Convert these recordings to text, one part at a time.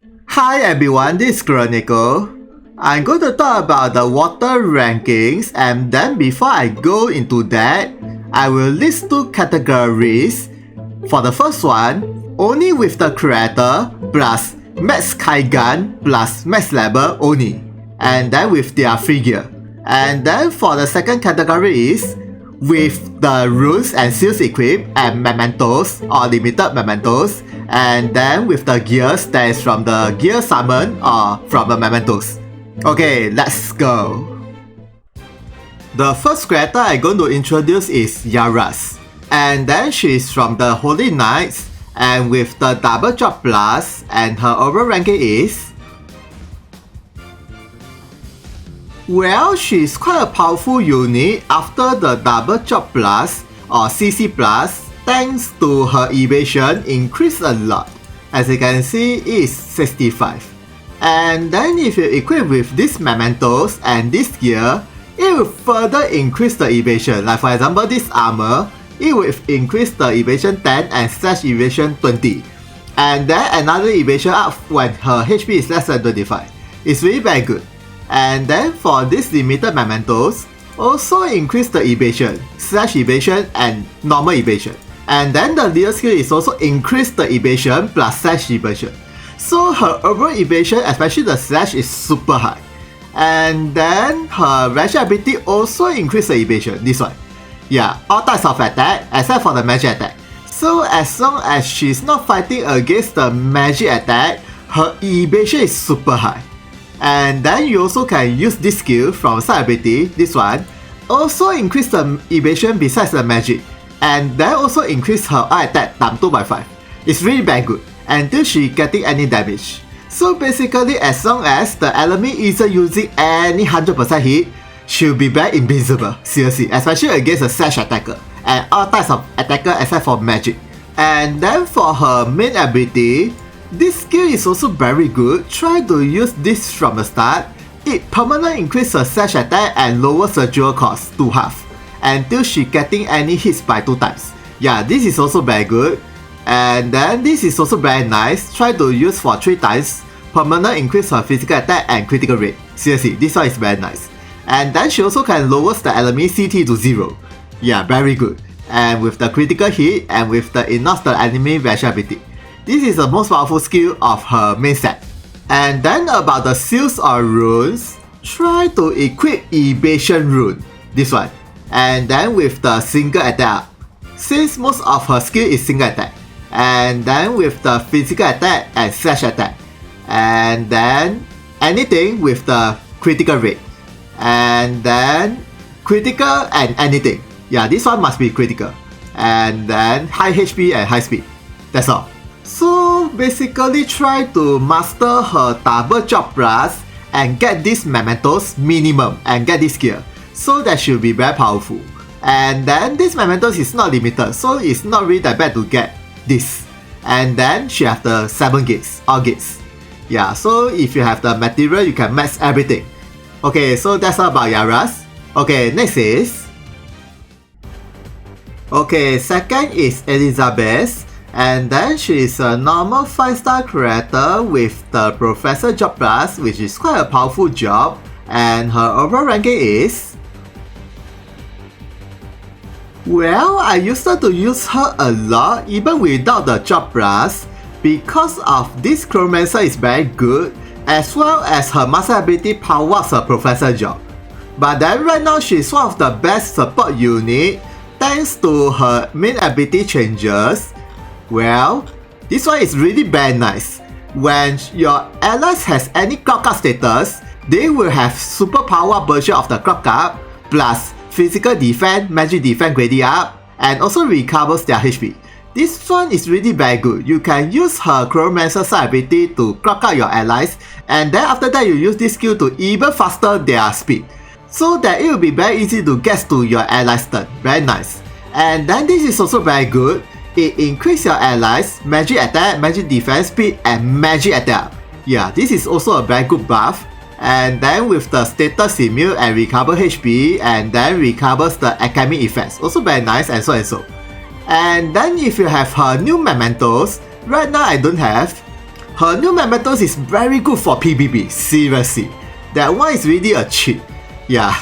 Hi everyone, this is Chronicle. I'm going to talk about the water rankings, and then before I go into that, I will list two categories. For the first one, only with the creator plus max Kaigan plus max level only, and then with their figure. And then for the second category is with the runes and seals equipped and mementos or limited mementos, and then with the gears that is from the gear summon or from the mementos. Okay, let's go. The first character I'm going to introduce is Yauras, and then she is from the Holy Knights, and with the double drop plus, and her overall ranking is, well, she's quite a powerful unit after the double chop plus or CC plus, thanks to her evasion increase a lot. As you can see, it's 65. And then if you equip with these mementos and this gear, it will further increase the evasion. Like for example, this armor, it will increase the evasion 10 and slash evasion 20. And then another evasion up when her HP is less than 25. It's really very good. And then for these limited mementos, also increase the evasion, slash evasion and normal evasion. And then the leader skill is also increase the evasion plus slash evasion. So her overall evasion, especially the slash, is super high. And then her range ability also increase the evasion, this one. Yeah, all types of attack except for the magic attack. So as long as she's not fighting against the magic attack, her evasion is super high. And then you also can use this skill from side ability, this one, also increase the evasion besides the magic, and then also increase her eye attack times 2 by 5. It's really very good until she getting any damage. So basically, as long as the enemy isn't using any 100% hit, she'll be very invisible, seriously, especially against a slash attacker and all types of attacker except for magic. And then for her main ability, this skill is also very good. Try to use this from the start. It permanently increases her slash attack and lowers the dual cost to half until she getting any hits by 2 times. Yeah, this is also very good. And then this is also very nice. Try to use for 3 times. Permanent increase her physical attack and critical rate. Seriously, this one is very nice. And then she also can lower the enemy CT to 0. Yeah, very good. And with the critical hit and with the enough the enemy range ability. This is the most powerful skill of her main set. And then about the seals or runes, try to equip evasion rune, this one. And then with the single attack, since most of her skill is single attack. And then with the physical attack and slash attack. And then anything with the critical rate. And then critical and anything. Yeah, this one must be critical. And then high HP and high speed. That's all. So basically try to master her double chop plus and get these mementos minimum and get this gear, so that she'll be very powerful. And then this mementos is not limited, so it's not really that bad to get this. And then she have the 7 gates, all gates. Yeah, so if you have the material, you can max everything. Okay, so that's all about Yauras. Okay, next is, okay, second is Elizabeth. And then she is a normal 5-star character with the Professor job plus, which is quite a powerful job, and her overall ranking is, well, I used to use her a lot even without the job plus, because of this Chromancer is very good, as well as her master ability powers her Professor job. But then right now she is one of the best support unit thanks to her main ability changes. Well, this one is really very nice. When your allies has any clock up status, they will have superpower version of the clock up, plus physical defense, magic defense grading up, and also recovers their HP. This one is really very good. You can use her Chromancer side ability to clock out your allies, and then after that you use this skill to even faster their speed, so that it will be very easy to get to your allies' turn. Very nice. And then this is also very good. It increases your allies' magic attack, magic defense speed, and magic attack. Yeah, this is also a very good buff. And then with the status immune and recover HP, and then recovers the academic effects. Also very nice, and so and so. And then if you have her new mementos, right now I don't have. Her new mementos is very good for PvP, seriously. That one is really a cheat. Yeah,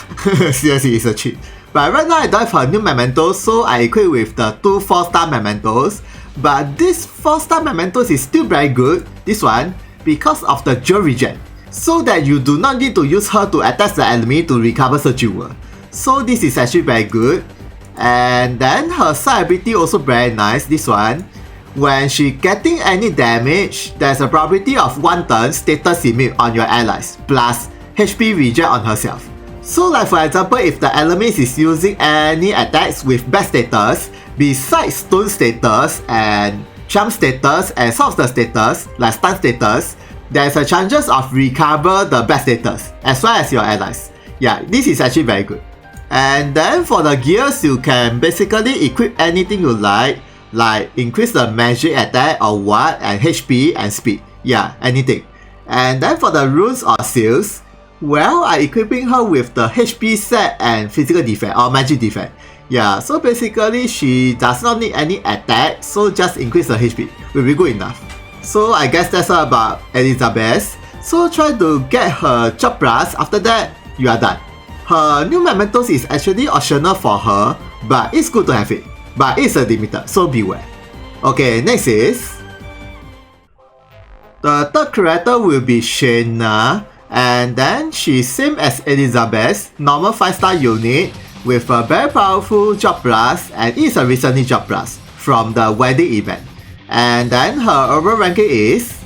seriously, it's a cheat. But right now I don't have her new mementos, so I equip with the 2 4-star mementos. But this 4-star mementos is still very good, this one, because of the jewel regen. So that you do not need to use her to attack the enemy to recover the jewel. So this is actually very good. And then her side ability also very nice, this one. When she getting any damage, there's a probability of 1 turn status limit on your allies, plus HP regen on herself. So like for example, if the enemy is using any attacks with bad status, besides stone status and charm status and soft status, like stun status, there's a chances of recover the bad status, as well as your allies. Yeah, this is actually very good. And then for the gears, you can basically equip anything you like increase the magic attack or what, and HP and speed. Yeah, anything. And then for the runes or seals, well, I'm equipping her with the HP set and physical defense or magic defense. Yeah, so basically she does not need any attack, so just increase the HP will be good enough. So I guess that's all about Elizabeth. So try to get her job plus, after that you are done. Her new mementos is actually optional for her, but it's good to have it. But it's a limiter, so beware. Okay, next is... The third character will be Shayna, and then she's same as Elizabeth, normal 5-star unit with a very powerful job plus, and is a recently job plus from the wedding event. And then her overall ranking is...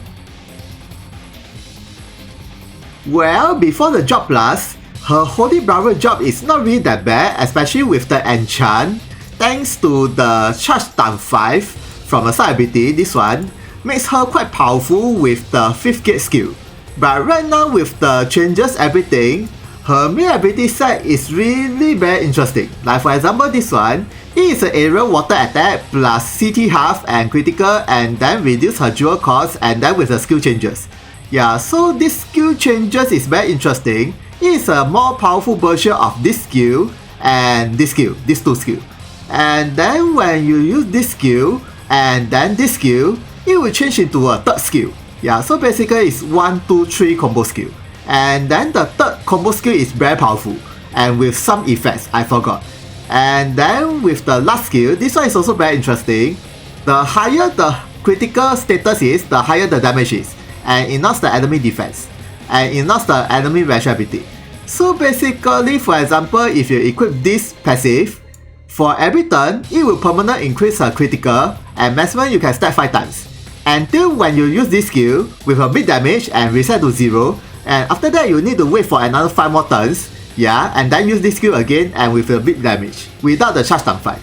Well, before the job plus, her Holy Brother job is not really that bad, especially with the enchant. Thanks to the charge times 5 from a side ability, this one makes her quite powerful with the 5th gate skill. But right now with the changes everything, her main ability set is really very interesting. Like for example this one, it is an aerial water attack plus CT half and critical, and then reduce her jewel cost, and then with the skill changes. Yeah, so this skill changes is very interesting. It is a more powerful version of this skill and this skill, these 2 skills. And then when you use this skill and then this skill, it will change into a 3rd skill. Yeah, so basically it's 1, 2, 3 combo skill. And then the 3rd combo skill is very powerful and with some effects, I forgot. And then with the last skill, this one is also very interesting. The higher the critical status is, the higher the damage is, and it knocks the enemy defense, and it knocks the enemy range ability. So basically, for example, if you equip this passive, for every turn, it will permanently increase her critical, and maximum you can stack 5 times. Until when you use this skill with a big damage and reset to 0, and after that you need to wait for another 5 more turns, yeah, and then use this skill again and with a big damage, without the charge times 5.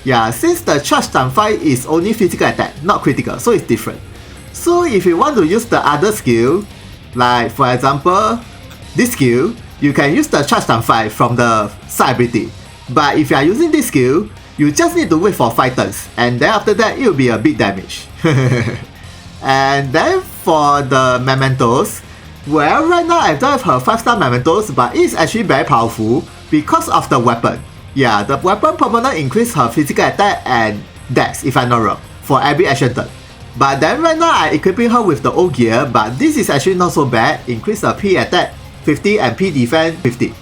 Yeah, since the charge times 5 is only physical attack, not critical, so it's different. So if you want to use the other skill, like for example, this skill, you can use the charge times 5 from the side ability. But if you are using this skill, you just need to wait for 5 turns, and then after that it will be a big damage. And then for the mementos, well, right now I don't have her 5-star mementos, but it's actually very powerful because of the weapon. Yeah, the weapon permanently increase her physical attack and dex, if I'm not wrong, for every action turn. But then right now I'm equipping her with the old gear, but this is actually not so bad. Increase the P attack 50 and P defense 50.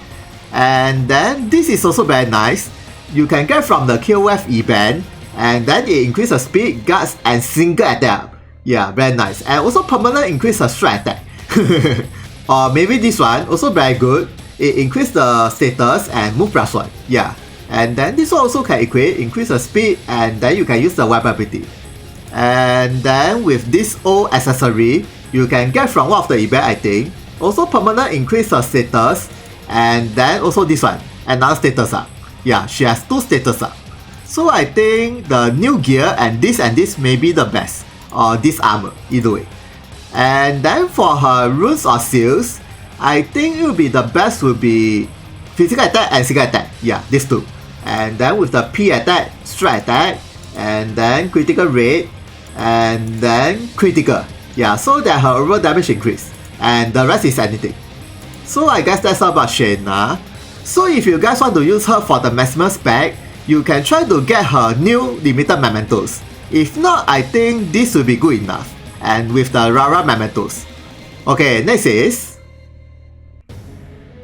And then this is also very nice. You can get from the KOF event, and then it increase the speed, guts, and single attack. Yeah, very nice. And also permanently increase the strike attack. Or maybe this one, also very good. It increase the status and move +1. Yeah. And then this one also can equip, increase the speed, and then you can use the weapon ability. And then with this old accessory, you can get from one of the event, I think. Also permanently increase her status, and then also this one, another status up. Yeah, she has 2 status up. So I think the new gear and this may be the best, or this armor, either way. And then for her runes or seals, I think it will be the best will be physical attack and single attack. Yeah, these 2. And then with the P attack, strike attack, and then critical rate, and then critical. Yeah, so that her overall damage increase, and the rest is anything. So I guess that's all about Shayna. So if you guys want to use her for the maximum spec, you can try to get her new limited mementos. If not, I think this will be good enough. and with the rara mementos. Okay, next is...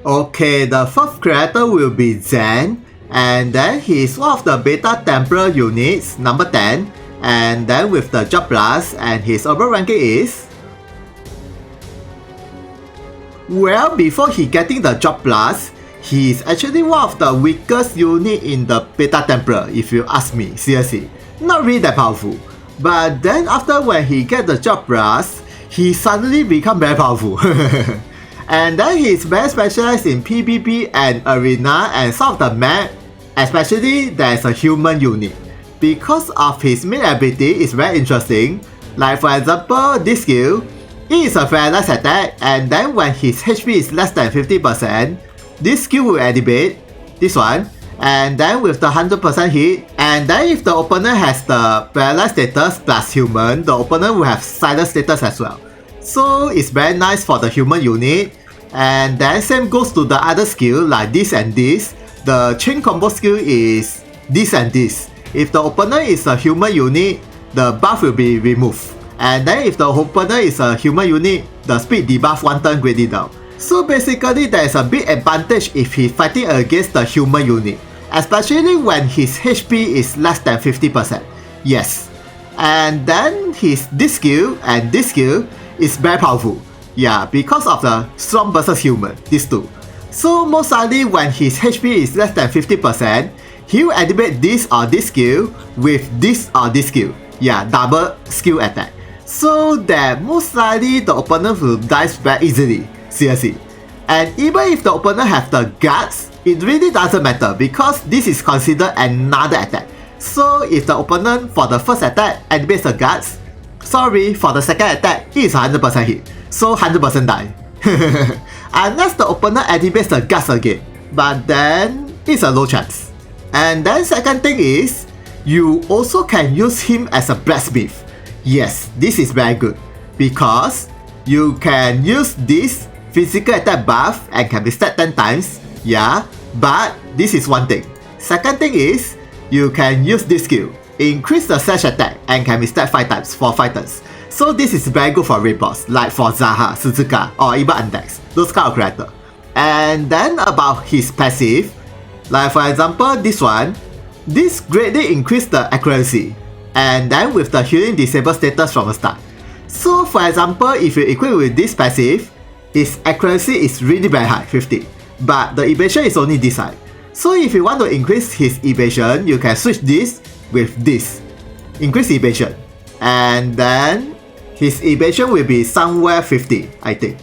Okay, the fourth character will be Zehn, and then he is one of the Beta Temporal units, number 10, and then with the job plus, and his overall ranking is... Well, before he getting the job plus, he is actually one of the weakest unit in the Beta Temporal, if you ask me, seriously. Not really that powerful. But then after when he get the job plus, he suddenly become very powerful. And then he is very specialized in PvP and arena and some of the map, especially there is a human unit. Because of his main ability is very interesting. Like for example, this skill, it is a paralyzed attack, and then when his HP is less than 50%, this skill will activate, this one, and then with the 100% hit, and then if the opponent has the paralyzed status plus human, the opponent will have silent status as well. So it's very nice for the human unit. And then same goes to the other skill like this and this. The chain combo skill is this and this. If the opponent is a human unit, the buff will be removed. And then if the opponent is a human unit, the speed debuff one turn greatly down. So basically there is a big advantage if he's fighting against the human unit, especially when his HP is less than 50%. Yes. And then this skill and this skill is very powerful. Yeah, because of the strong versus human, these two. So most likely when his HP is less than 50%, he will activate this or this skill with this or this skill. Yeah, double skill attack. So that most likely the opponent will die very easily, seriously. And even if the opponent have the guts, it really doesn't matter because this is considered another attack. So if the opponent for the first attack activates the guts, sorry, for the second attack, it is 100% hit. So 100% die. Unless the opponent activates the guts again. But then, it's a low chance. And then second thing is, you also can use him as a blacksmith. Yes, this is very good. Because you can use this physical attack buff and can be stacked 10 times. Yeah, but this is one thing. Second thing is, you can use this skill. Increase the slash attack and can be stacked 5 times for fighters. So this is very good for raid boss, like for Zaha, Suzuka, or even Undex, those kind of character. And then about his passive, like for example this one, this greatly increase the accuracy, and then with the healing disable status from the start. So for example, if you equip with this passive, its accuracy is really very high, 50, but the evasion is only this high. So if you want to increase his evasion, you can switch this with this, increase evasion, and then his evasion will be somewhere 50, I think.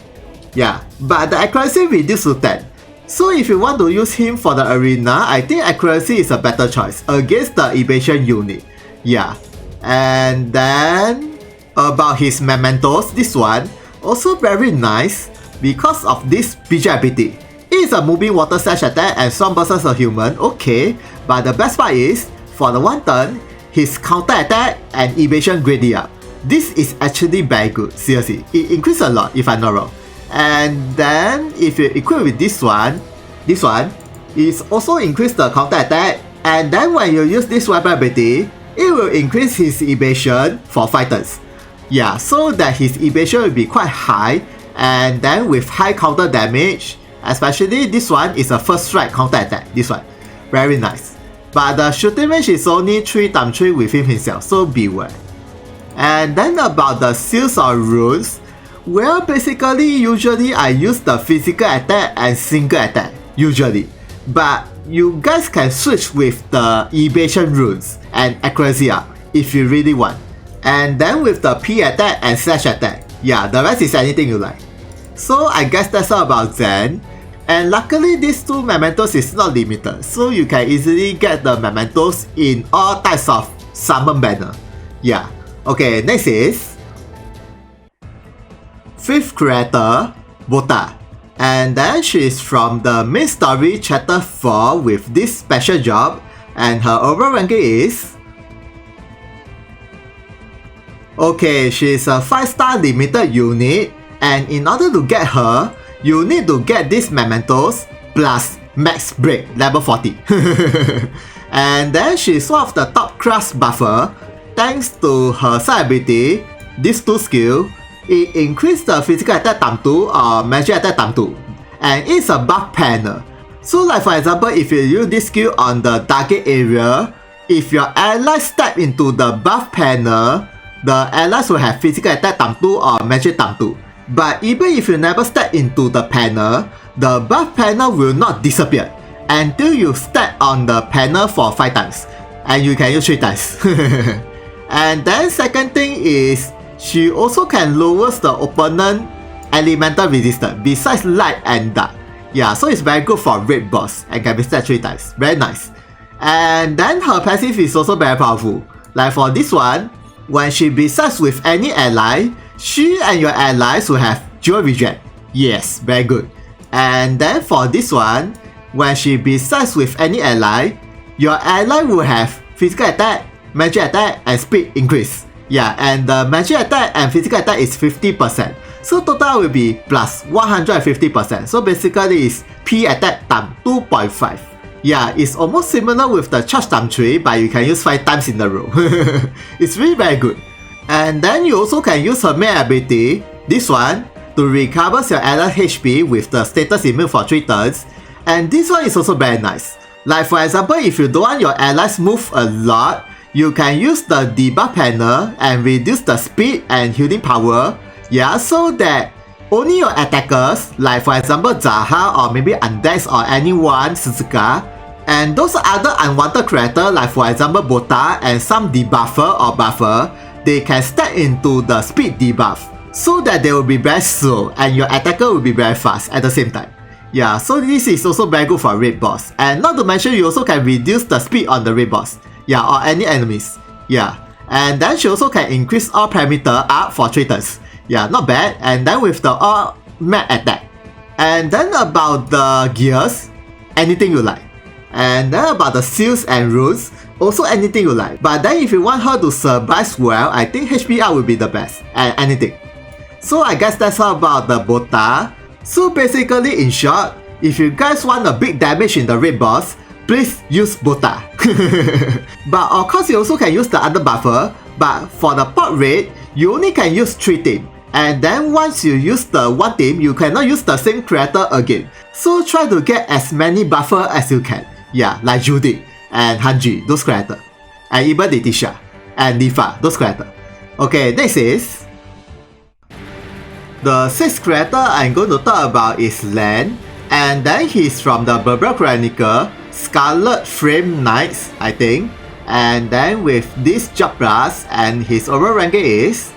Yeah, but the accuracy reduced to 10. So if you want to use him for the arena, I think accuracy is a better choice against the evasion unit. Yeah, and then about his mementos, this one also very nice because of this BJ ability. It is a moving water slash attack and strong versus a human, okay, but the best part is, for the one turn, his counter attack and evasion greatly up. This is actually very good, seriously. It increases a lot if I'm not wrong. And then if you equip with this one is also increase the counter attack, and then when you use this weapon ability, it will increase his evasion for fighters. Yeah, so that his evasion will be quite high, and then with high counter damage, especially this one is a first strike counter attack, this one. Very nice. But the shooting range is only 3x3 with him himself, so beware. And then about the seals or runes, well basically usually I use the physical attack and single attack, usually. But you guys can switch with the evasion runes and accuracy up if you really want. And then with the P attack and slash attack, yeah, the rest is anything you like. So I guess that's all about Zehn. And luckily these two mementos is not limited, so you can easily get the mementos in all types of summon banner. Yeah. Okay, next is fifth creator, Voda. And then she is from the main story chapter 4 with this special job, and her overall ranking is... Okay, she is a 5-star limited unit, and in order to get her, you need to get these mementos plus max break level 40. And then she is one of the top class buffer thanks to her side ability, these two skills, it increases the physical attack times 2 or magic attack times 2. And it's a buff panel. So like for example, if you use this skill on the target area, if your allies step into the buff panel, the allies will have physical attack times 2 or magic times 2. But even if you never step into the panel, the buff panel will not disappear until you step on the panel for 5 times. And you can use 3 times. And then second thing is, she also can lower the opponent elemental resistance besides light and dark. Yeah, so it's very good for raid boss and can be set 3 times. Very nice. And then her passive is also very powerful. Like for this one, when she besets with any ally, she and your allies will have 0 regen. Yes, very good. And then for this one, when she besets with any ally, your ally will have physical attack, magic attack, and speed increase. Yeah, and the magic attack and physical attack is 50%. So total will be plus 150%. So basically it's P attack times 2.5. Yeah, it's almost similar with the charge times 3, but you can use 5 times in a row. It's really very good. And then you also can use her main ability, this one, to recover your ally HP with the status immune for 3 turns. And this one is also very nice. Like for example, if you don't want your allies move a lot, you can use the debuff panel and reduce the speed and healing power. Yeah, so that only your attackers, like for example Zaha or maybe Undex or anyone, Suzuka, and those other unwanted characters like for example Voda and some debuffer or buffer, they can step into the speed debuff so that they will be very slow and your attacker will be very fast at the same time. Yeah, so this is also very good for raid boss. And not to mention, you also can reduce the speed on the raid boss. Yeah, or any enemies. Yeah, and then she also can increase all parameter up for 3 turns. Yeah, not bad. And then with the all map attack. And then about the gears, anything you like. And then about the seals and runes, also anything you like. But then if you want her to survive well, I think HP up will be the best. And anything. So I guess that's all about the Voda. So basically in short, if you guys want a big damage in the raid boss, please use Voda. But of course you also can use the other buffer, but for the pot raid, you only can use 3 teams. And then once you use the 1 team, you cannot use the same character again. So try to get as many buffer as you can. Yeah, like Judy and Hanji, those characters. And even Letitia and Nifa, those characters. Okay, next is the 6th character I'm going to talk about is Len. And then he's from the Berber Chronicle, Scarlet Flame Knights, I think. And then with this job plus, and his overall ranking is,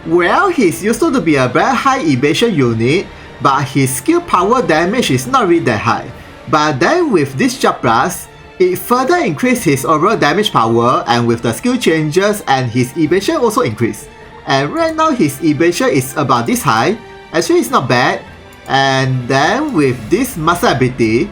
well, he's used to be a very high evasion unit, but his skill power damage is not really that high. But then with this job plus, it further increased his overall damage power, and with the skill changes and his evasion also increased. And right now his evasion is about this high. Actually it's not bad. And then with this master ability,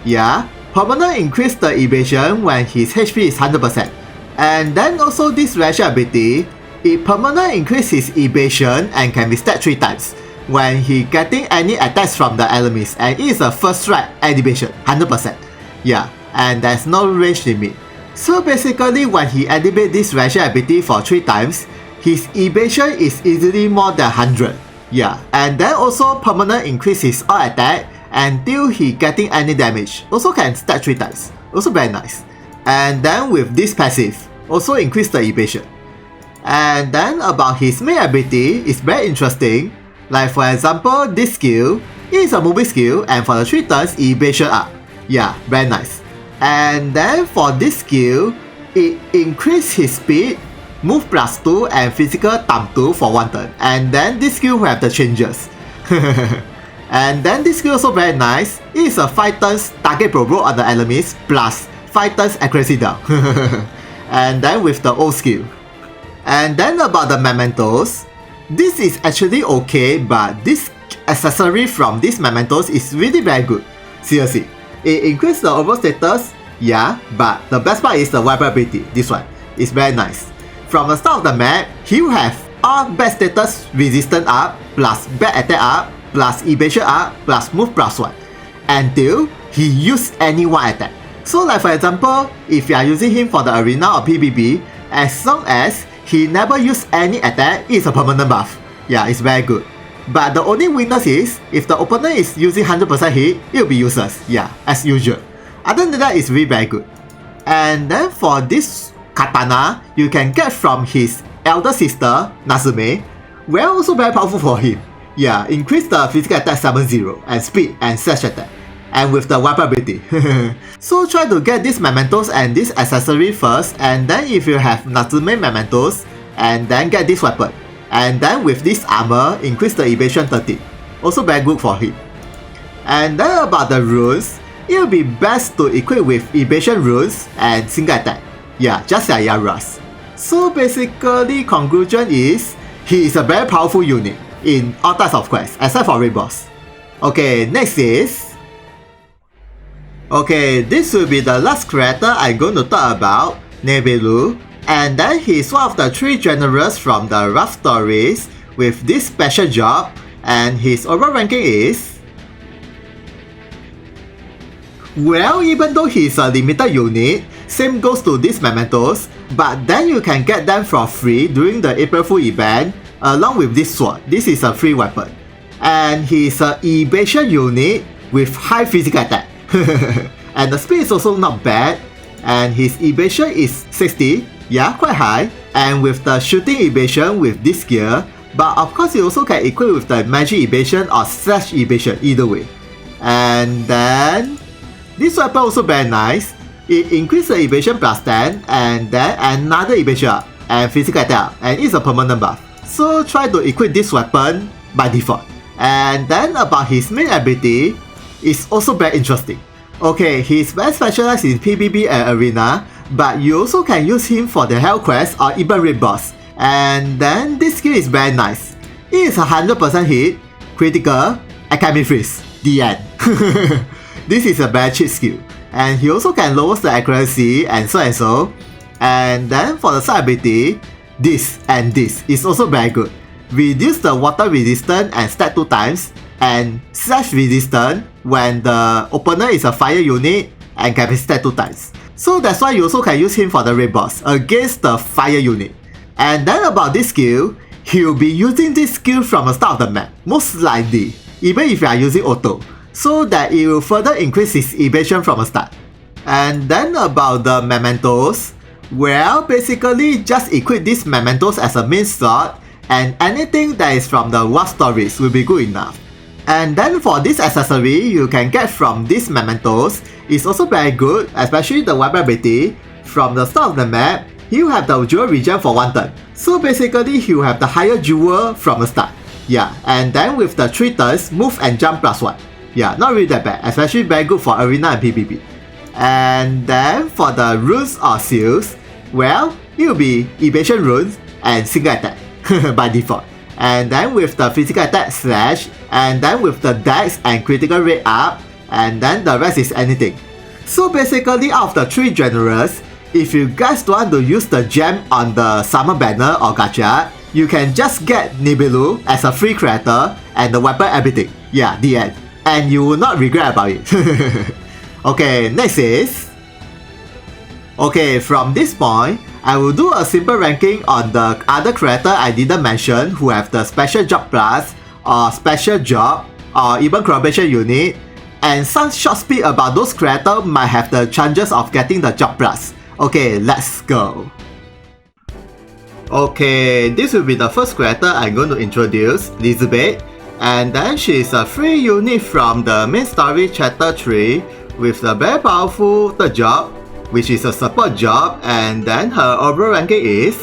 yeah, permanent increase the evasion when his HP is 100%. And then also this reaction ability, it permanent increase his evasion and can be stacked 3 times when he getting any attacks from the enemies, and it is a first strike animation 100%. Yeah, and there's no range limit. So basically when he activate this reaction ability for 3 times, his evasion is easily more than 100. Yeah, and then also permanent increase his all attack until he getting any damage. Also can stack 3 times. Also very nice. And then with this passive, also increase the evasion. And then about his main ability is very interesting. Like for example, this skill is a moving skill, and for the 3 turns, evasion up. Yeah, very nice. And then for this skill, it increase his speed, move plus 2 and physical times 2 for 1 turn. And then this skill will have the changes. And then this skill also very nice. It is a 5 turns target provoke on the enemies plus 5 turns accuracy down. And then with the old skill. And then about the mementos, this is actually okay, but this accessory from these mementos is really very good. Seriously, it increases the overall status, yeah, but the best part is the viability. This one is very nice. From the start of the map, he will have all bad status resistance up, plus bad attack up, plus evasion up, plus move plus 1, until he use any one attack. So like for example, if you are using him for the arena or PvP, as long as he never use any attack, it's a permanent buff. Yeah, it's very good. But the only weakness is, if the opponent is using 100% hit, it will be useless. Yeah, as usual. Other than that, it's really very good. And then for this katana, you can get from his elder sister, Natsume. Well, also very powerful for him. Yeah, increase the physical attack 7-0 and speed and slash attack. And with the weapon ability. So try to get these mementos and this accessory first, and then if you have Natsume mementos, and then get this weapon. And then with this armor, increase the evasion 30. Also very good for him. And then about the runes, it will be best to equip with evasion runes and single attack. Yeah, just like Yauras. So basically, conclusion is, he is a very powerful unit in all types of quests, except for raid boss. Okay, next is... Okay, this will be the last character I'm going to talk about, Nevilie. And then he's one of the 3 generals from the Rough Stories with this special job, and his overall ranking is... Well, even though he's a limited unit, same goes to these mementos, but then you can get them for free during the April Fool event, along with this sword. This is a free weapon. And he's an evasion unit with high physical attack. And the speed is also not bad, and his evasion is 60, yeah, quite high, and with the shooting evasion with this gear, but of course you also can equip with the magic evasion or slash evasion, either way. And then this weapon also very nice. It increases the evasion plus 10, and then another evasion up, and physical attack, and it's a permanent buff. So try to equip this weapon by default. And then about his main ability, it's also very interesting. Okay, he's very specialized in PvP and arena, but you also can use him for the hell quest or even raid boss. And then this skill is very nice. It is 100% hit, critical, and can be freeze. The end. This is a very cheap skill. And he also can lower the accuracy and so and so. And then for the side ability, this and this is also very good. Reduce the water resistance and stat 2 times, and slash resistance when the opponent is a fire unit and can be stat 2 times. So that's why you also can use him for the raid boss against the fire unit. And then about this skill, he will be using this skill from the start of the map, most likely, even if you are using auto, so that it will further increase his evasion from the start. And then about the mementos, well, basically just equip these mementos as a main slot, and anything that is from the Rough Stories will be good enough. And then for this accessory you can get from these mementos is also very good, especially the weapon ability. From the start of the map, he will have the jewel regen for 1 turn. So basically he will have the higher jewel from the start. Yeah, and then with the 3 turns, move and jump plus 1. Yeah, not really that bad, especially very good for arena and PvP. And then for the runes or seals, well, it will be evasion runes and single attack by default. And then with the physical attack slash, and then with the dex and critical rate up, and then the rest is anything. So basically out of the 3 generals, if you guys don't want to use the gem on the summer banner or gacha, you can just get Nevilie as a free character and the weapon everything. Yeah, the end. And you will not regret about it. Okay, next is... Okay, from this point, I will do a simple ranking on the other character I didn't mention who have the special job plus, or special job, or even collaboration unit, and some short speed about those characters might have the chances of getting the job plus. Okay, let's go. Okay, this will be the first character I'm going to introduce, Elizabeth. And then she is a free unit from the main story chapter 3 with the very powerful third job, which is a support job, and then her overall ranking is...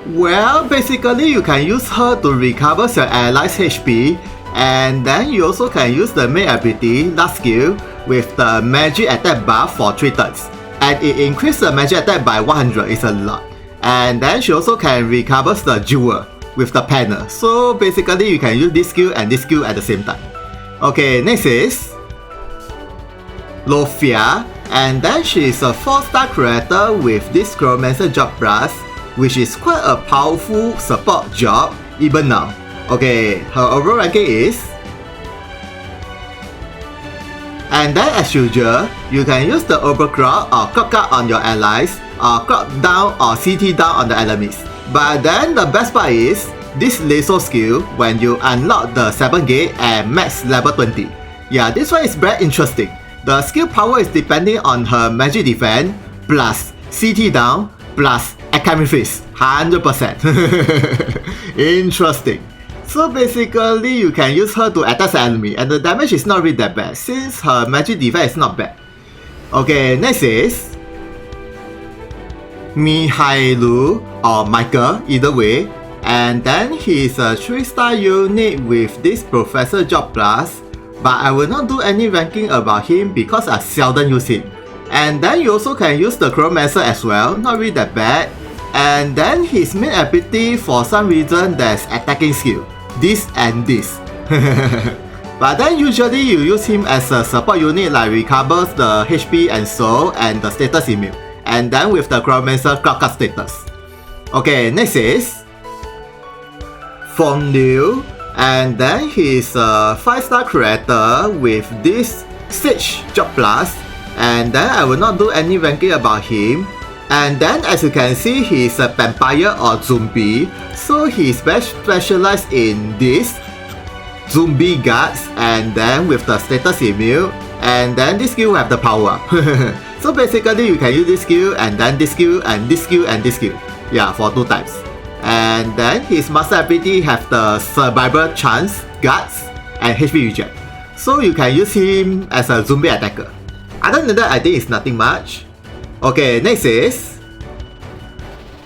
Well, basically you can use her to recover your allies' HP, and then you also can use the main ability, last skill, with the magic attack buff for 3 turns. And it increases the magic attack by 100, it's a lot. And then she also can recover the jewel with the panel. So basically you can use this skill and this skill at the same time. Okay, next is... Lofia, and then she is a 4-star character with this Chromancer job plus, which is quite a powerful support job even now. Okay, her overall ranking is... And then as usual, you can use the overclock or clock up on your allies, or clock down or CT down on the enemies. But then the best part is, this laser skill when you unlock the 7 gate and max level 20. Yeah, this one is very interesting. The skill power is depending on her magic defense, plus CT down, plus Alchemist Fist, 100%. Interesting. So basically you can use her to attack the enemy and the damage is not really that bad since her magic defense is not bad. Okay, next is Mihailu or Michael, either way. And then he's a 3-star unit with this Professor Job Plus. But I will not do any ranking about him because I seldom use him. And then you also can use the Chromancer as well, not really that bad. And then his main ability for some reason there's attacking skill. This and this. But then usually you use him as a support unit like recovers the HP and soul and the status immune. And then with the Chromancer clock up status. Okay, next is Fong Liu. And then he's a 5-star creator with this Sage Job Plus. And then I will not do any ranking about him. And then as you can see, he's a vampire or zombie. So he's very specialized in this zombie guards and then with the status immune. And then this skill will have the power up. So basically you can use this skill and then this skill and this skill and this skill. Yeah, for 2 times. And then his master ability have the survival chance, guards, and HP regen. So you can use him as a zombie attacker. Other than that, I think it's nothing much. Okay, next is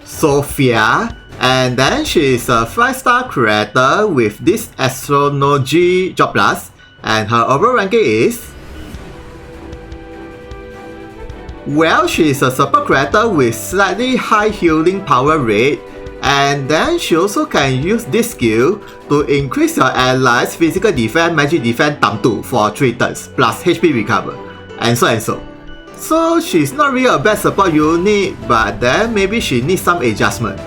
Sophia. And then she's a 5-star creator with this Astrology Job Plus. And her overall ranking is... Well, she's a support creator with slightly high healing power rate. And then she also can use this skill to increase your allies' physical defense, magic defense ×2 for 3 turns, plus HP recover, and so and so. So she's not really a bad support unit, but then maybe she needs some adjustment.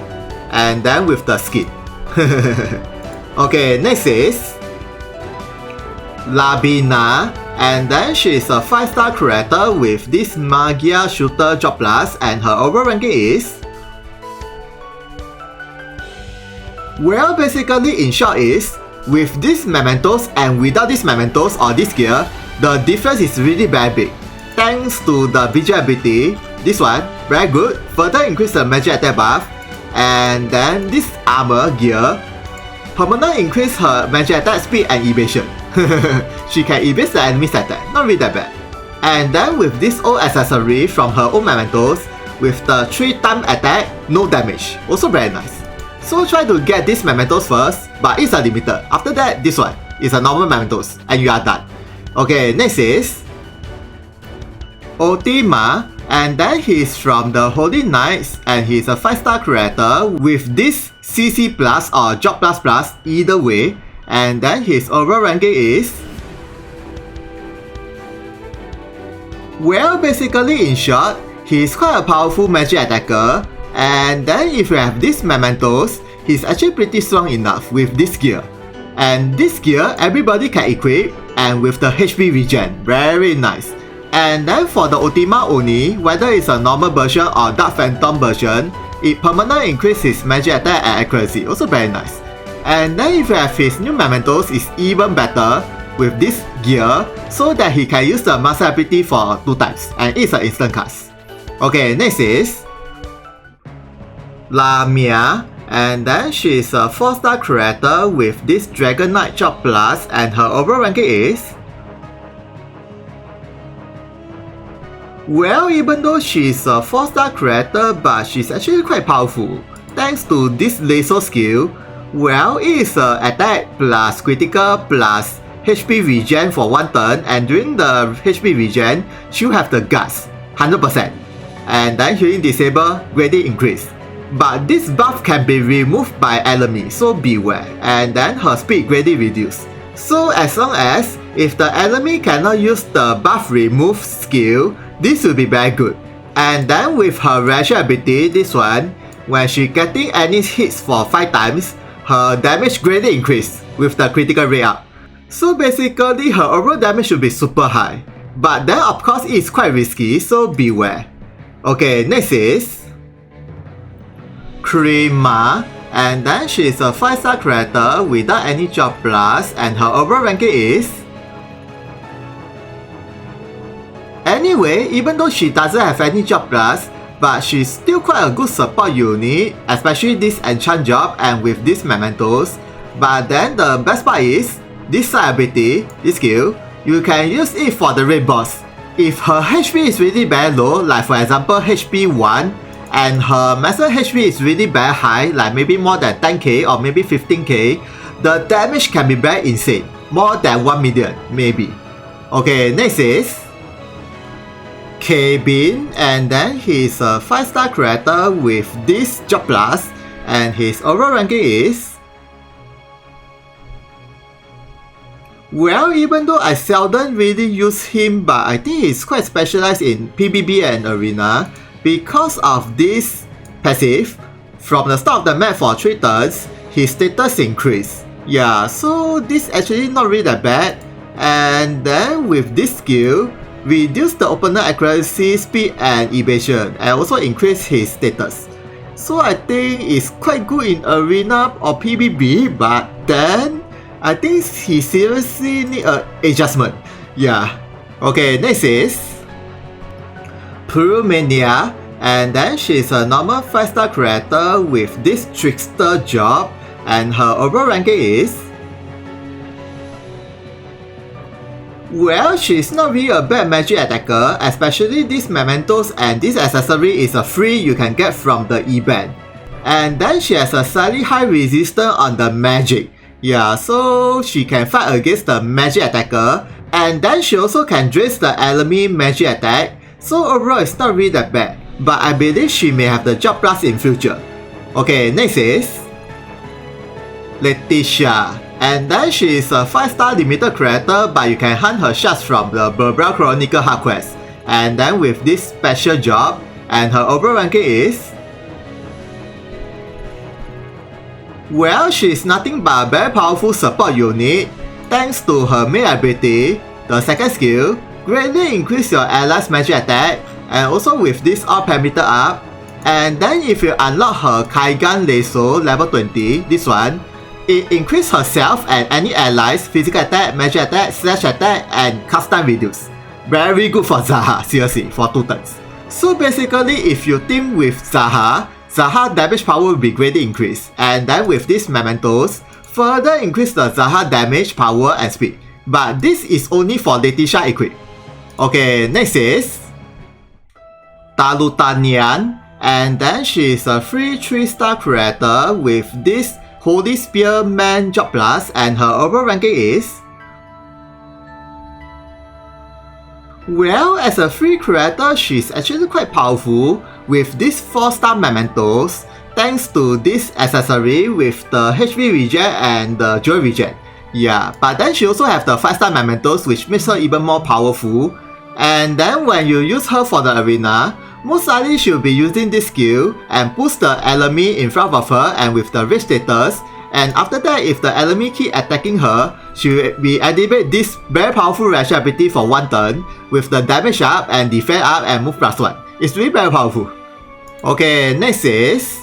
And then with the skin. Okay, next is Labina. And then she's a 5-star creator with this Magia Shooter Job Plus, and her overall ranking is... Well, basically in short is, with these mementos and without these mementos or this gear, the difference is really very big. Thanks to the visual ability, this one, very good, further increase the magic attack buff. And then this armor gear, permanent increase her magic attack speed and evasion. She can evade the enemy's attack, not really that bad. And then with this old accessory from her own mementos, with the 3-time attack, no damage, also very nice. So try to get these mementos first, but it's unlimited. After that, this one is a normal mementos, and you are done. Okay, next is Otima, and then he's from the Holy Knights, and he's a 5-star creator with this CC plus or Job plus plus, either way. And then his overall ranking is... Well, basically in short, he's quite a powerful magic attacker. And then if you have these mementos, he's actually pretty strong enough with this gear. And this gear, everybody can equip, and with the HP regen, very nice. And then for the Ultima Oni, whether it's a normal version or Dark Phantom version, it permanently increases magic attack and accuracy, also very nice. And then if you have his new mementos, it's even better with this gear, so that he can use the master ability for 2 times, and it's an instant cast. Okay, next is Lamia, and then she's a 4-star creator with this Dragon Knight Job Plus, and her overall ranking is... Well, even though she's a 4-star creator, but she's actually quite powerful. Thanks to this laser skill, well, it is a attack plus critical plus HP regen for 1 turn, and during the HP regen, she'll have the guts, 100%. And then healing disable, greatly increase. But this buff can be removed by enemy, so beware. And then her speed greatly reduced. So as long as if the enemy cannot use the buff remove skill, this will be very good. And then with her rational ability, this one, when she getting any hits for 5 times, her damage greatly increase with the critical rate up. So basically her overall damage should be super high. but then of course it's quite risky, so beware. Okay, next is Krima, and then she's a 5-star character without any job plus, and her overall ranking is... Anyway, even though she doesn't have any job plus, but she's still quite a good support unit, especially this enchant job and with these mementos. But then the best part is, this side ability, this skill, you can use it for the raid boss. If her HP is really very low, like for example HP 1, and her master HP is really very high, like maybe more than 10k or maybe 15k, the damage can be very insane, more than 1 million maybe. Okay, next is Kevin, and then he's a 5-star character with this job plus, and his overall ranking is... Well, even though I seldom really use him, but I think he's quite specialized in PvP and Arena because of this passive. From the start of the map for 3 turns, his status increase. Yeah, so this actually not really that bad. And then with this skill, reduce the opponent accuracy, speed and evasion, and also increase his status. So I think it's quite good in Arena or PvP, but then I think he seriously need an adjustment. Yeah. Okay, next is Purumania, and then she's a normal 5-star character with this trickster job, and her overall ranking is... Well, she's not really a bad magic attacker, especially these mementos, and this accessory is a free you can get from the event. And then she has a slightly high resistance on the magic. Yeah, so she can fight against the magic attacker, and then she also can drain the enemy magic attack, so overall it's not really that bad, but I believe she may have the job plus in future. Okay, next is Letitia, and then she is a 5-star limited character, but you can hunt her shards from the Berbera Chronicle hard quest, and then with this special job, and her overall ranking is... Well, she is nothing but a very powerful support unit. Thanks to her main ability, the second skill, greatly increase your allies' magic attack, and also with this all parameter up. And then if you unlock her Kaigan Lasso level 20, this one, it increases herself and any allies' physical attack, magic attack, slash attack, and cast time reduce. Very good for Zaha, seriously, for 2 turns. So basically, if you team with Zaha damage power will be greatly increased, and then with these mementos, further increase the Zaha damage power and speed. But this is only for Letitia equip. Okay, next is Talutanian, and then she is a free 3-star character with this Holy Spearman job plus, and her overall ranking is... Well, as a free character, she's actually quite powerful with these 4-star mementos, thanks to this accessory with the HP regen and the jewel regen. Yeah, but then she also have the 5-star mementos, which makes her even more powerful. And then when you use her for the arena, most likely she'll be using this skill and push the enemy in front of her and with the rage status. And after that, if the enemy keep attacking her, she will be activate this very powerful reaction ability for 1 turn with the damage up and defense up and move +1. It's really very powerful. Okay, next is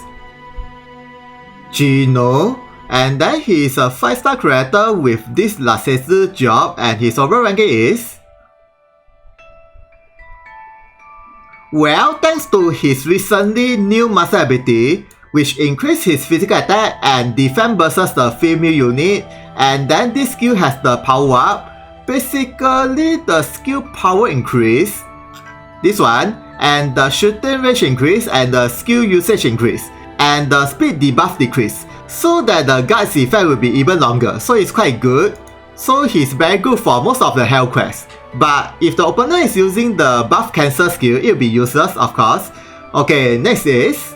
Gino, and then he is a 5-star character with this Lacezu job, and his overall ranking is... Well, thanks to his recently new master ability, which increased his physical attack and defense versus the female unit, and then this skill has the power up. Basically, the skill power increase, this one, and the shooting range increase and the skill usage increase, and the speed debuff decrease, so that the guard's effect will be even longer, so it's quite good. So he's very good for most of the hell quests. But if the opponent is using the buff cancel skill, it will be useless, of course. Okay, next is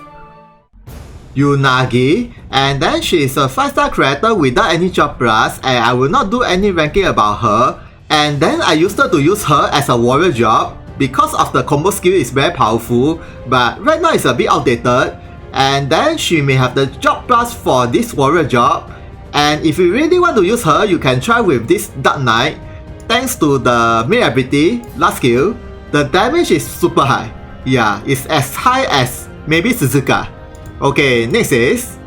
Yunagi, and then she is a 5-star character without any job plus, and I will not do any ranking about her. And then I used to use her as a warrior job because of the combo skill is very powerful, but right now it's a bit outdated. And then she may have the job plus for this warrior job, and if you really want to use her, you can try with this Dark Knight. thanks to the main ability, last skill, the damage is super high. Yeah, it's as high as maybe Suzuka. Okay, next is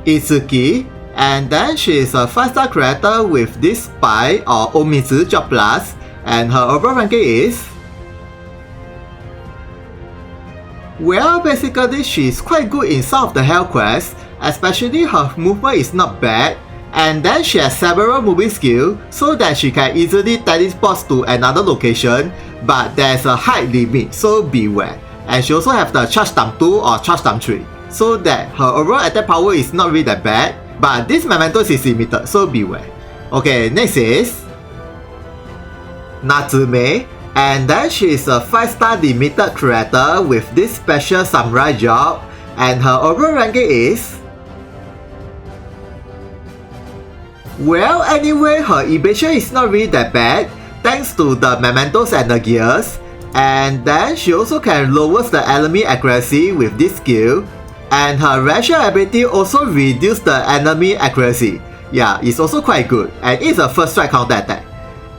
Itsuki, and then she is a 5-star character with this spy or Omitsu job plus, and her overall ranking is... Well, basically she's quite good in some of the hell quests, especially her movement is not bad, and then she has several moving skills so that she can easily teleport to another location, but there's a height limit, so beware. And she also have the charge time 2 or charge time 3, so that her overall attack power is not really that bad, but this mementos is limited, so beware. Okay, next is Natsume, and then she is a 5-star limited character with this special samurai job, and her overall ranking is... Well, anyway, her evasion is not really that bad, thanks to the mementos and the gears, and then she also can lower the enemy accuracy with this skill, and her rational ability also reduces the enemy accuracy. Yeah, it's also quite good, and it's a first strike counter attack.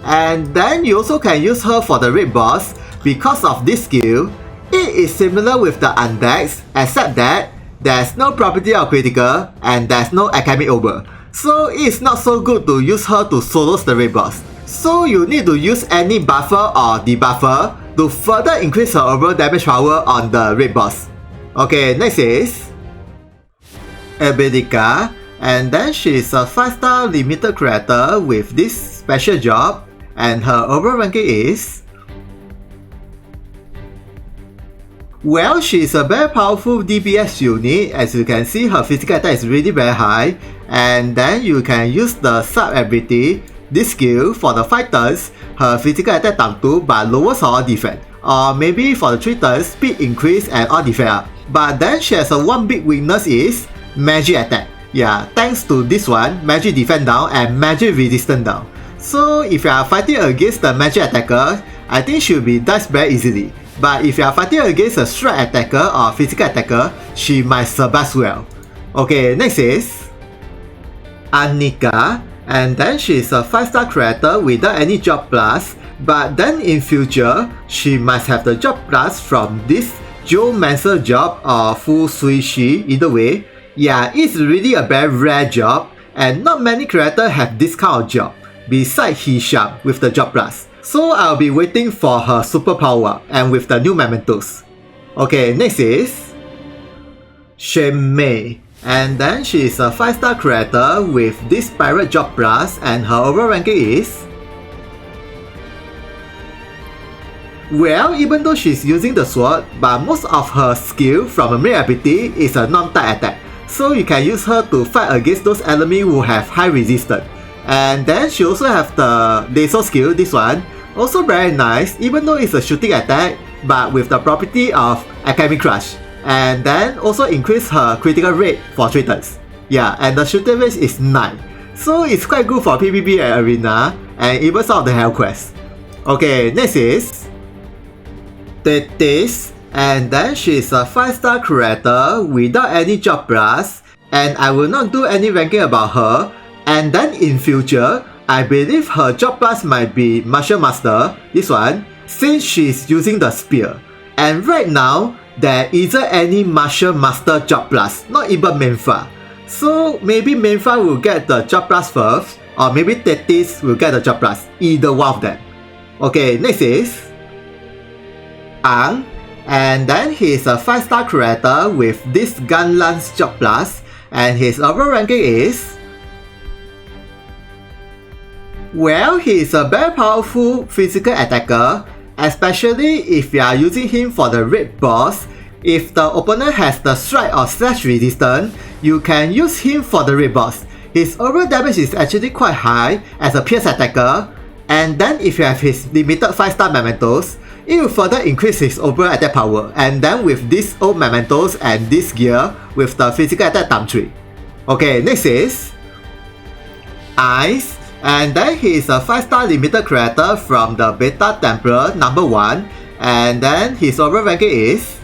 And then you also can use her for the raid boss because of this skill. It is similar with the Undex, except that there's no property of critical and there's no academic over. So it's not so good to use her to solo the raid boss. So you need to use any buffer or debuffer to further increase her overall damage power on the raid boss. Okay, next is Ebedika, and then she's a 5-star limited character with this special job, and her overall ranking is... Well, she's a very powerful DPS unit. As you can see, her physical attack is really very high, and then you can use the sub ability, this skill, for the 5 turns, her physical attack times 2 but lowers her all defense, or maybe for the 3 turns, speed increase and all defense up. But then she has a one big weakness is magic attack. Yeah, thanks to this one, magic defense down and magic resistance down. So if you are fighting against the magic attacker, I think she will be died very easily. But if you are fighting against a strike attacker or physical attacker, she might survive well. Okay, next is Annika, and then she is a 5-star character without any job plus, but then in future, she must have the job plus from this Geomancer job or Fu Sui Shi, either way. Yeah, it's really a very rare job, and not many characters have this kind of job, besides Hisham with the job plus. So I'll be waiting for her superpower and with the new mementos. Okay, next is Shayna, and then she is a 5-star character with this pirate job plus, and her overall ranking is... Well, even though she's using the sword, but most of her skill from a main ability is a non-type attack, so you can use her to fight against those enemies who have high resistance. And then she also have the laser skill, this one, also very nice, even though it's a shooting attack, but with the property of Academic Crush. And then also increase her critical rate for 3 turns. Yeah, and the shooting rate is 9. So it's quite good for PvP and Arena, and even some of the hell quests. Okay, next is Tetis, and then she's a 5-star character without any job plus, and I will not do any ranking about her. And then in future, I believe her job plus might be Martial Master, this one, since she's using the spear. And right now, there isn't any Martial Master job plus, not even Menfa. So maybe Menfa will get the job plus first, or maybe Tetis will get the job plus, either one of them. Okay, next is Ang, and then he's a 5-star character with this Gun Lance job plus, and his overall ranking is... Well, he is a very powerful physical attacker, especially if you are using him for the raid boss. If the opponent has the strike or slash resistance, you can use him for the raid boss. His overall damage is actually quite high as a pierce attacker, and then if you have his limited 5-star mementos, it will further increase his overall attack power, and then with this old mementos and this gear with the physical attack times 3. Okay, next is Ice. And then he is a 5-star limited character from the Beta Templar number 1, and then his overall ranking is...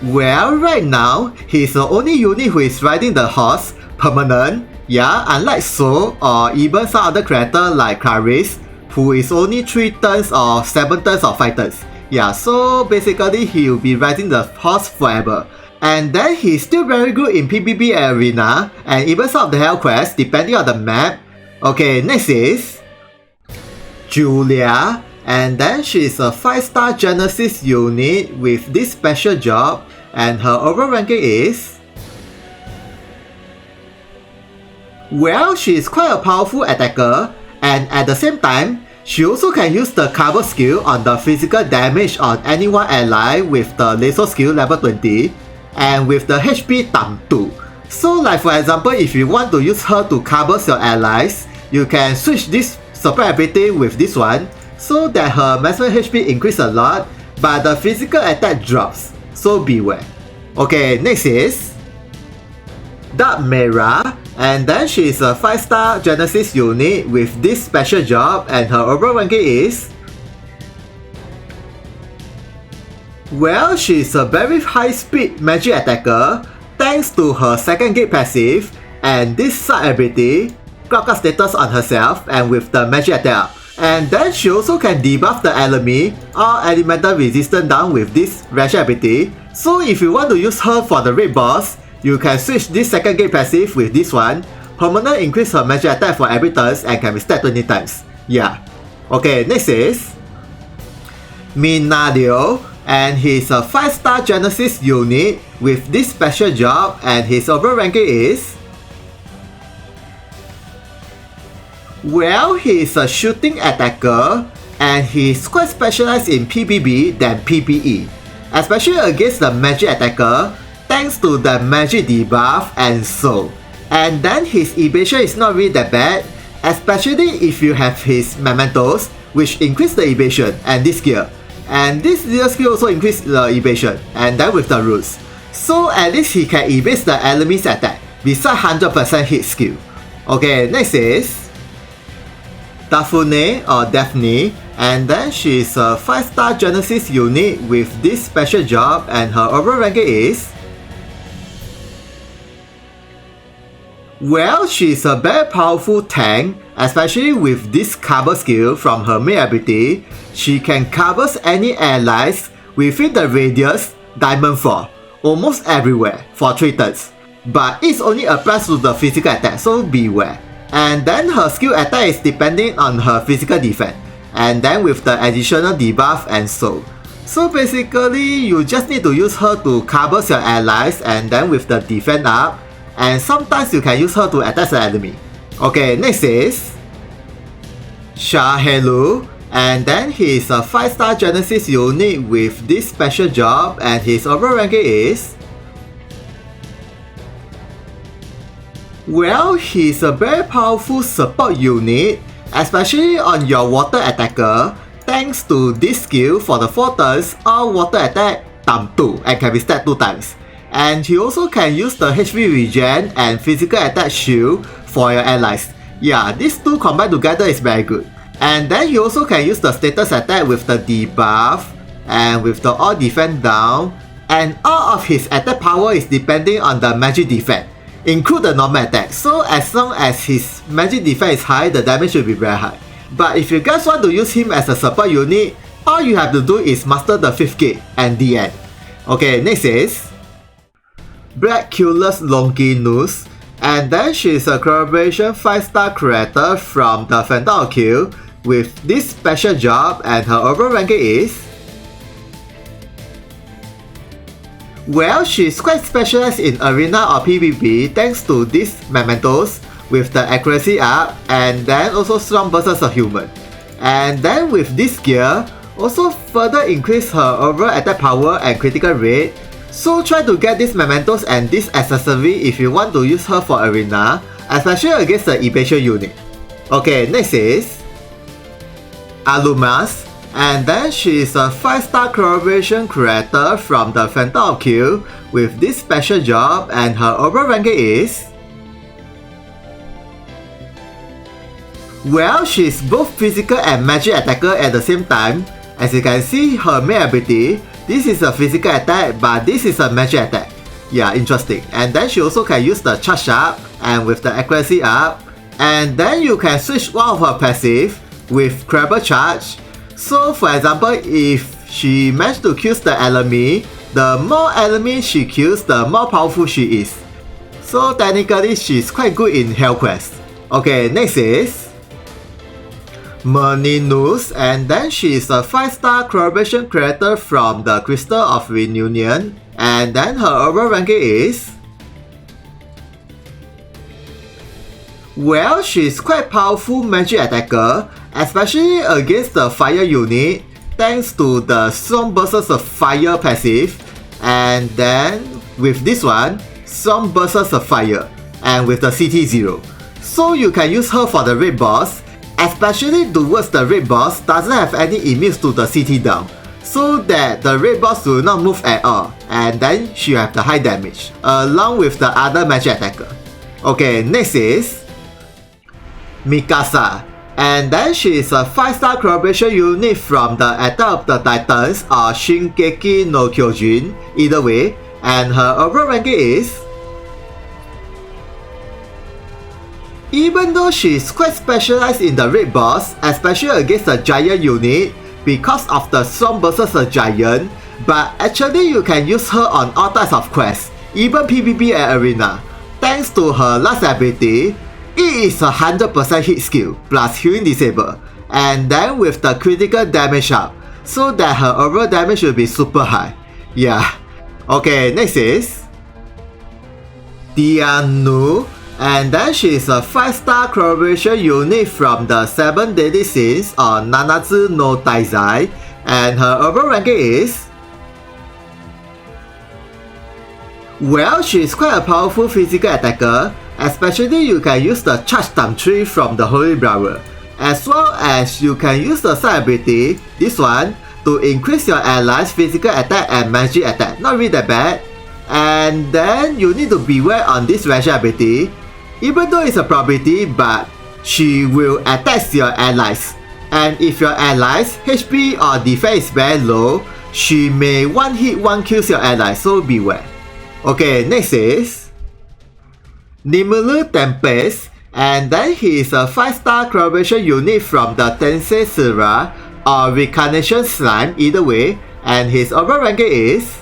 Well, right now, he's the only unit who is riding the horse permanent, Yeah, unlike So or even some other character like Clarice, who is only 3 turns or 7 turns or 5 turns. Yeah, so basically he will be riding the horse forever. And then he's still very good in PvP arena and even some of the hell quests depending on the map. Okay, next is Julia, and then she's a 5-star Genesis unit with this special job, and her overall ranking is... Well, she's quite a powerful attacker, and at the same time, she also can use the cover skill on the physical damage on any one ally with the laser skill level 20, and with the HP times 2. So like for example, if you want to use her to cover your allies, you can switch this support ability with this one, so that her maximum HP increase a lot, but the physical attack drops, so beware. Okay, next is Dark Mera, and then she is a 5-star Genesis unit with this special job, and her overall ranking is... Well, she is a very high speed magic attacker thanks to her second gate passive and this side ability, Clock status on herself and with the magic attack. And then she also can debuff the enemy or elemental resistance down with this ration ability. So if you want to use her for the raid boss, you can switch this second gate passive with this one. Permanent increase her magic attack for every turn and can be stacked 20 times. Yeah. Okay, next is Minadio, and he's a 5-star Genesis unit with this special job, and his overall ranking is... Well, he is a shooting attacker, and he's quite specialized in PvP than PvE, especially against the magic attacker, thanks to the magic debuff and so. And then his evasion is not really that bad, especially if you have his mementos, which increase the evasion and this skill. And this little skill also increase the evasion, and then with the roots. So at least he can evade the enemy's attack, besides 100% hit skill. Okay, next is Daphne or Daphne, and then she is a 5-star Genesis unit with this special job, and her overall ranking is... Well, she is a very powerful tank, especially with this cover skill from her main ability. She can cover any allies within the radius Diamond 4, almost everywhere for 3 turns. But it only applies to the physical attack, so beware. And then her skill attack is depending on her physical defense, and then with the additional debuff and so. So basically, you just need to use her to cover your allies and then with the defense up, and sometimes you can use her to attack the enemy. Okay, next is Shahelu, and then he is a 5-star Genesis unit with this special job, and his overall ranking is... Well, he's a very powerful support unit, especially on your water attacker, thanks to this skill for the 4 turns or water attack times 2 and can be stacked 2 times. And he also can use the HP regen and physical attack shield for your allies. Yeah, these 2 combined together is very good. And then he also can use the status attack with the debuff and with the all defense down, and all of his attack power is depending on the magic defense, include the normal attack. So as long as his magic defense is high, the damage will be very high. But if you guys want to use him as a support unit, all you have to do is master the 5th gate and the end. Okay, next is Blackculus Longinus, and then she is a collaboration 5-star creator from the Phantom Kill with this special job, and her overall ranking is... Well, she's quite specialized in arena or PvP thanks to these mementos with the accuracy up, and then also strong versus a human. And then with this gear, also further increase her overall attack power and critical rate. So try to get these mementos and this accessory if you want to use her for arena, especially against the evasion unit. Okay, next is Alumas, and then she is a 5-star collaboration creator from the Phantom Kill with this special job, and her overall ranking is... Well, she's both physical and magic attacker at the same time. As you can see, her main ability, this is a physical attack, but this is a magic attack. Yeah, interesting. And then she also can use the charge up and with the accuracy up, and then you can switch one of her passive with Crabber Charge. So for example, if she managed to kill the enemy, the more enemies she kills, the more powerful she is. So technically she's quite good in Hell Quest. Okay, next is Merninus, and then she is a 5-star collaboration creator from the Crystal of Reunion, and then her overall ranking is, well, she's quite powerful magic attacker, especially against the fire unit, thanks to the Storm Bursts of Fire passive, and then with this one, Storm Bursts of Fire, and with the CT0. So you can use her for the raid boss, especially towards the raid boss doesn't have any immune to the CT down, so that the raid boss will not move at all, and then she will have the high damage, along with the other magic attacker. Okay, next is Mikasa, and then she is a 5-star collaboration unit from the Attack of the Titans or Shingeki no Kyojin, either way, and her overall ranking is, even though she is quite specialized in the raid boss, especially against the giant unit because of the Storm versus a giant, but actually you can use her on all types of quests, even PvP and arena. Thanks to her last ability, it is a 100% hit skill plus healing disable, and then with the critical damage up, so that her overall damage will be super high. Yeah. Okay, next is Dianu, and then she is a 5-star collaboration unit from the 7 Deadly Sins or Nanatsu no Taizai, and her overall ranking is, well, she is quite a powerful physical attacker, especially you can use the Charge Time Tree from the Holy Brawl, as well as you can use the side ability, this one, to increase your allies' physical attack and magic attack, not really that bad. And then you need to beware on this special ability, even though it's a probability, but she will attack your allies, and if your allies' HP or defense is very low, she may one hit one kills your allies, so beware. Okay, next is Nimulu Tempest, and then he is a 5-star collaboration unit from the Tensei Sura or Reincarnation Slime, either way, and his overall ranking is,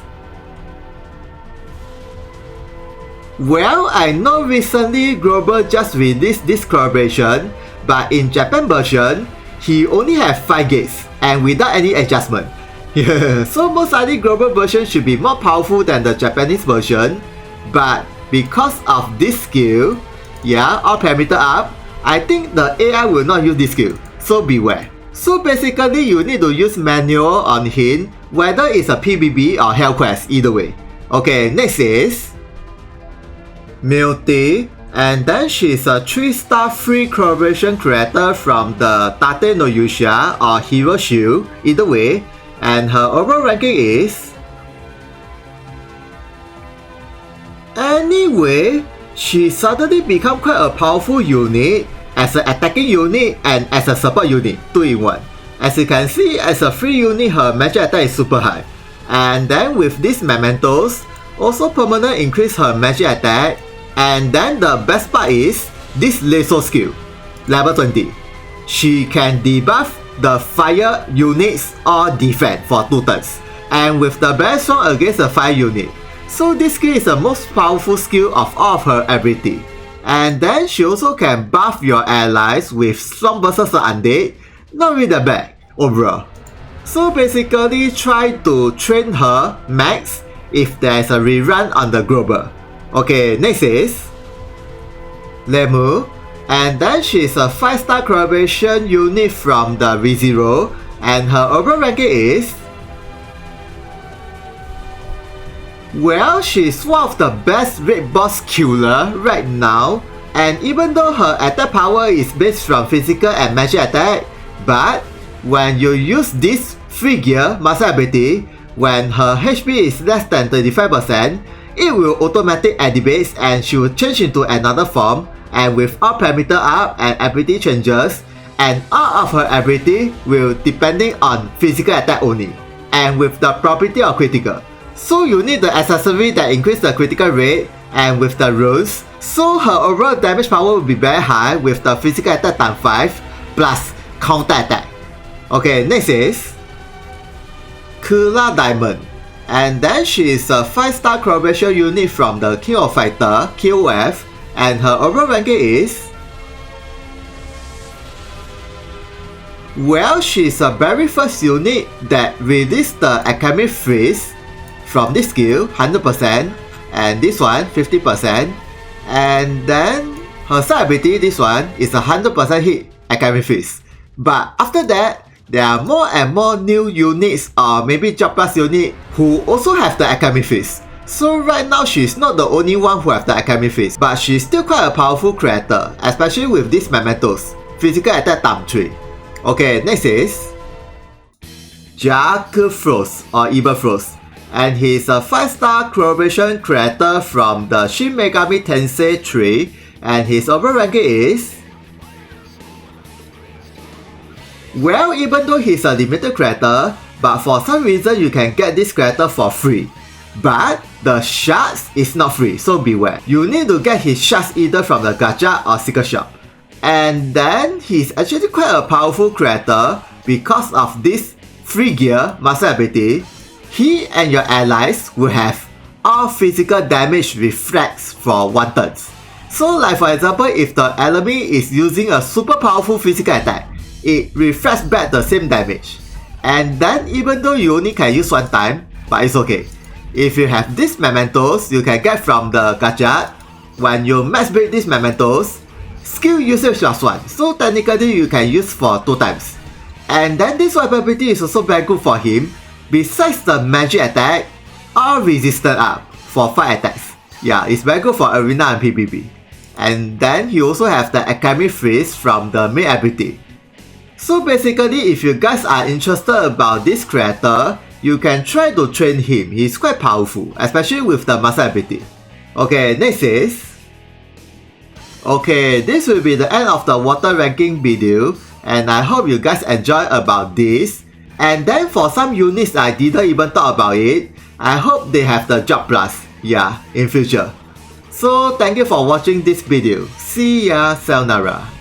well, I know recently Global just released this collaboration, but in Japan version, he only have 5 gates and without any adjustment. So most likely Global version should be more powerful than the Japanese version, but because of this skill, yeah, all parameter up, I think the AI will not use this skill, so beware. So basically you need to use manual on him, whether it's a PvP or Hell Quest, either way. Okay, next is Milty, and then she's a 3-star free collaboration creator from the Tate no Yusha or Hero Shield, either way, and her overall ranking is, anyway, she suddenly become quite a powerful unit as an attacking unit and as a support unit, 2 in 1. As you can see, as a free unit, her magic attack is super high, and then with these mementos, also permanent increase her magic attack. And then the best part is this laser skill, level 20. She can debuff the fire units or defense for 2 turns, and with the very strong against the fire unit. So this skill is the most powerful skill of all of her ability. And then she also can buff your allies with strong versus undead, not really that bad overall. So basically try to train her max if there's a rerun on the global. Okay, next is Lemu, and then she's a 5-star collaboration unit from the ReZero, and her overall ranking is, well, she's one of the best raid boss killer right now, and even though her attack power is based from physical and magic attack, but when you use this free gear master ability, when her HP is less than 35%, it will automatically activate and she will change into another form, and with all parameter up and ability changes, and all of her ability will depending on physical attack only, and with the property of critical. So you need the accessory that increase the critical rate, and with the runes, so her overall damage power will be very high with the physical attack times 5 plus counter attack. Okay, next is Kula Diamond, and then she is a 5-star collaboration unit from the King of Fighter KOF, and her overall ranking is, well, she is a very first unit that released the Alchemist Freeze from this skill 100%, and this one 50%, and then her side ability, this one is a 100% hit Alchemist Freeze. But after that, there are more and more new units or maybe job plus unit who also have the Alchemist Freeze. So right now she's not the only one who have the Alchemist Freeze, but she's still quite a powerful creator, especially with these mementos, physical attack times 3. Okay, next is Jack Frost or Evil Frost, and he's a 5-star collaboration creator from the Shin Megami Tensei 3, and his overall ranking is, well, even though he's a limited creator, but for some reason you can get this creator for free. But the shards is not free, so beware. You need to get his shards either from the gacha or secret shop. And then he's actually quite a powerful creator because of this free gear master ability. He and your allies will have all physical damage reflects for 1 turn. So like for example, if the enemy is using a super powerful physical attack, it reflects back the same damage. And then even though you only can use 1 time, but it's okay. If you have these mementos you can get from the gacha, when you max build these mementos, skill usage plus 1, so technically you can use for 2 times. And then this weapon ability is also very good for him. Besides the magic attack, all resistant up for 5 attacks. Yeah, it's very good for arena and PvP. And then he also have the Alchemist Freeze from the main ability. So basically, if you guys are interested about this creator, you can try to train him. He's quite powerful, especially with the master ability. Okay, next is, okay, this will be the end of the water ranking video, and I hope you guys enjoy about this. And then for some units I didn't even talk about it, I hope they have the job plus, yeah, in future. So thank you for watching this video. See ya, sayonara.